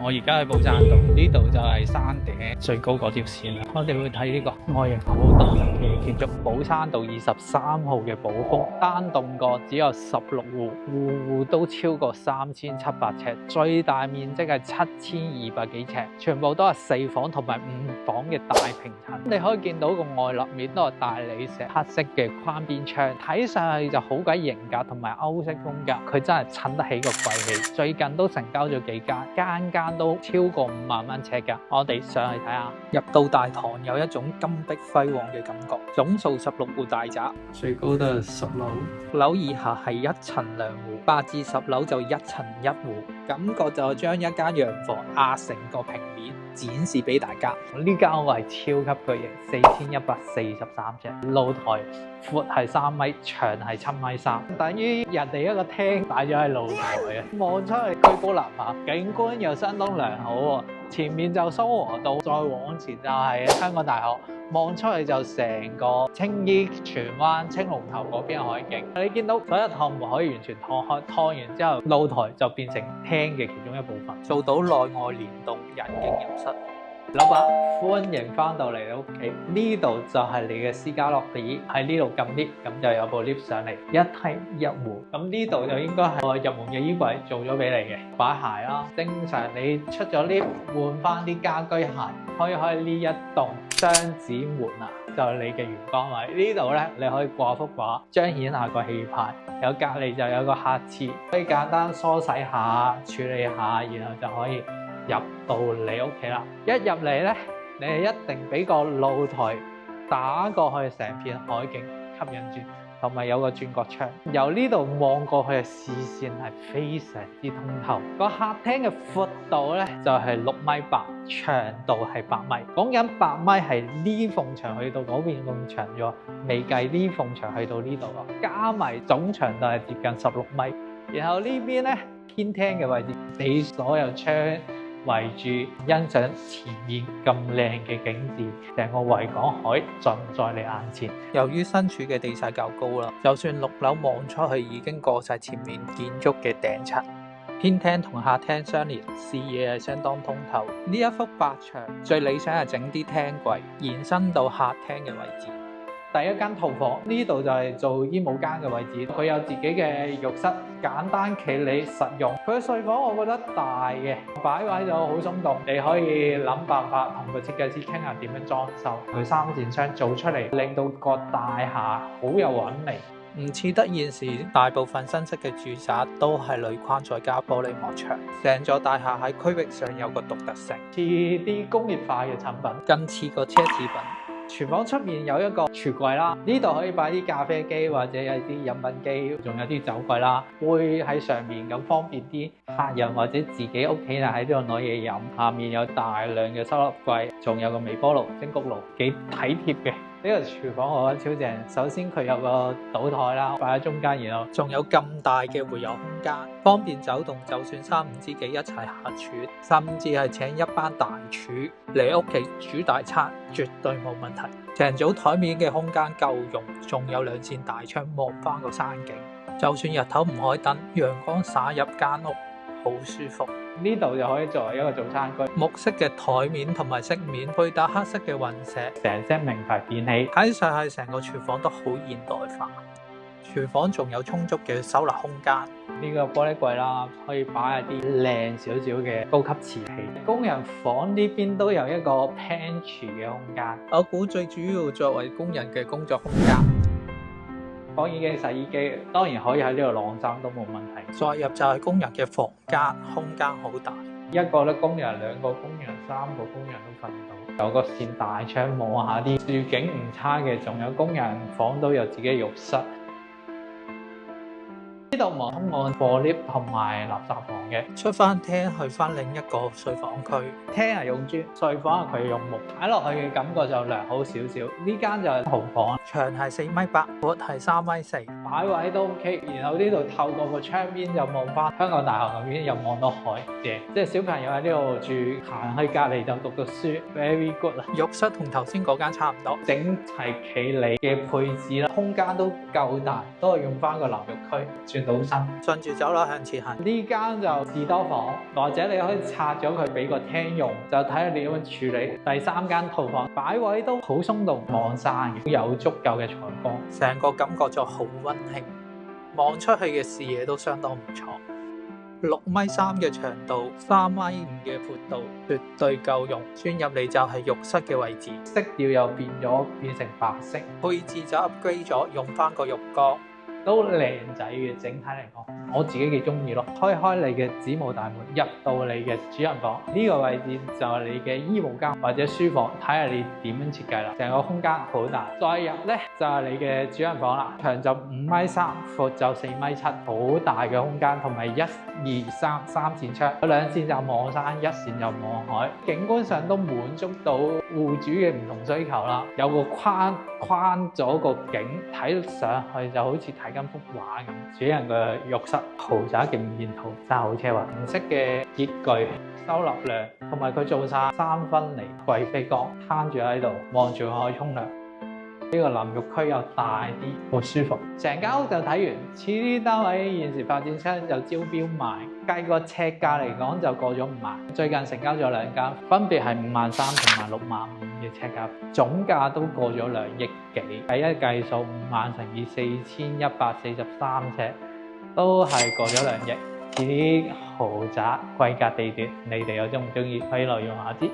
我而家喺寶山道，呢度就係山頂最高嗰條線啦。我哋會睇呢個外形好獨特嘅建築。寶山道23號嘅寶峰，單棟個只有16戶，戶戶都超過3700尺，最大面積係7200幾尺，全部都係4房同埋5房嘅大平層。你可以見到個外立面都係大理石黑色嘅框邊窗，睇上去就好鬼型格同埋歐式風格，佢真係襯得起個貴氣。最近都成交咗幾間，間間都超過5萬蚊尺㗎。我哋上去睇下。入到大堂有一種金碧輝煌嘅感覺，總數16戶大宅，最高都係10樓。樓以下係1層2戶，8至10樓就1層1戶，感覺就將一間洋房壓成個平面展示俾大家。呢間屋係超級巨型，4143尺，露台闊係3米，長係7米3，等於人哋一個廳擺咗喺露台嘅，望出去居高臨下，景觀又相當良好喎。前面就蘇和道，再往前就係香港大學，望出去就成個青衣、荃灣、青龍頭嗰邊海景。你見到所有趟門可以完全趟開，趟完之後露台就變成廳嘅其中一部分，做到內外聯動，人經入室。老闆，歡迎翻到嚟你屋企，呢度就係你嘅私家落地，喺呢度撳 lift，咁就有部 lift 上嚟，一梯一戶。咁呢度就應該係我入門嘅衣櫃做咗俾你嘅，擺鞋啦。正常你出咗 lift 換翻啲家居鞋，開呢一棟雙子門啊，就係你嘅玄關位。呢度咧你可以掛幅畫，彰顯下個氣派。有隔離就有個客廁，可以簡單梳洗下、處理下，然後就可以入到你屋企啦！一入嚟咧，你係一定俾個露台打過去，成片海景吸引住，同埋有個轉角窗，由呢度望過去嘅視線係非常之通透。個客廳嘅闊度咧就係6.8米，長度係8米。講緊8米係呢埲牆去到嗰邊咁長咗，未計呢埲牆去到呢度啊，加埋總長度係接近16米。然後呢邊咧偏廳嘅位置，俾所有窗圍住，欣賞前面咁靚嘅景致，成個維港海盡在你眼前。由於身處嘅地勢較高啦，就算6樓望出去已經過晒前面建築嘅頂層，偏廳同客廳相連，視野係相當通透。呢一幅白牆最理想係整啲廳櫃延伸到客廳嘅位置。第一間套房呢度就係做衣帽間嘅位置，佢有自己嘅浴室，簡單企理實用。佢嘅睡房我覺得大嘅，擺位就好鬆動，你可以諗辦法同個設計師傾下點樣裝修。佢3扇窗做出嚟，令到個大廈好有韻味。唔似得現時大部分新式嘅住宅都係鋁框再加玻璃幕牆，成座大廈喺區域上有個獨特性，似啲工業化嘅產品，更似個奢侈品。廚房出面有一個櫥櫃啦，呢度可以擺啲咖啡機或者有啲飲品機，仲有啲酒櫃啦，會喺上面咁方便啲客人或者自己屋企人喺呢度攞嘢飲。下面有大量嘅收納櫃，仲有個微波爐、蒸焗爐，幾體貼嘅。呢個廚房我覺得超正，首先佢有個倒台啦，擺喺中間，然後仲有咁大嘅回遊空間，方便走動。就算3、5知己一齊下廚，甚至係請一班大廚嚟屋企煮大餐，絕對冇問題。成組台面嘅空間夠用，仲有2扇大窗望翻個山景，就算日頭唔開燈，陽光灑入間屋，好舒服。呢度就可以作為一個早餐區，木色嘅台面同埋飾面，配搭黑色嘅雲石，成隻名牌電器，睇上去成個廚房都好現代化。廚房仲有充足嘅收納空間，呢個玻璃櫃啦，可以擺一啲靚少少嘅高級瓷器。工人房呢邊都有一個 pantry 嘅空間，我估最主要作為工人嘅工作空間。乾衣機、洗衣機當然可以喺呢度晾衫都冇問題。再入就係工人嘅房間，空間好大，一個咧工人、2個工人、3個工人都瞓到。有個扇大窗望下啲樹景唔差嘅，仲有工人房都有自己嘅浴室。呢度冇通往貨 lift 同埋垃圾房嘅，出翻廳去翻另一個睡房區。廳係用磚，睡房係佢用木，睇落去嘅感覺就良好少少。呢間就係豪房，長係4.8米，闊係3.4米，擺位都 OK。然後呢度透過個窗邊就望翻香港大學嗰邊，又望到海嘅，即係小朋友喺呢度住，行去隔離就讀到書 ，very good 啦。浴室同頭先嗰間差唔多，整齊企理嘅配置啦，空間都夠大，都係用翻個淋浴區，轉到身。順住走廊向前行，呢間就士多房，或者你可以拆咗佢俾個廳用，就睇下你點樣處理。第三間套房擺位都好鬆動，望山嘅，有足夠嘅採光，成個感覺就好溫馨。望出去嘅視野都相當唔錯，6.3米嘅長度，3.5米嘅闊度，絕對夠用。轉入嚟就係浴室嘅位置，色調又變成白色，配置就 upgrade 咗，用翻個浴缸。都靚仔嘅，整體嚟講，我自己幾中意咯。開你嘅子母大門，入到你嘅主人房，呢個位置就係你嘅衣帽間或者書房，睇下你點樣設計啦。成個空間好大，再入呢，就係你嘅主人房啦。長就5.3米，闊就4.7米，好大嘅空間，同埋1、2、3三扇窗，兩扇就望山，一扇就望海，景觀上都滿足到戶主嘅唔同需求啦。有個框咗個景，睇上去就好似睇緊幅畫咁。主人嘅浴室豪宅嘅面面圖真係好奢華，銀色嘅潔具收納量，同埋佢做晒3分離貴妃缸，攤住喺度望住海沖涼。呢個淋浴區又大啲，好舒服。成間屋就睇完，似啲單位現時發展商就招標賣，計個尺價嚟講就過咗5萬。最近成交咗2間，分別係53,000同埋65,000嘅尺價，總價都過咗2億幾。計一計數，5萬乘以4143尺，都係過咗2億。似啲豪宅貴價地段，你哋又中唔中意？可以留言話知。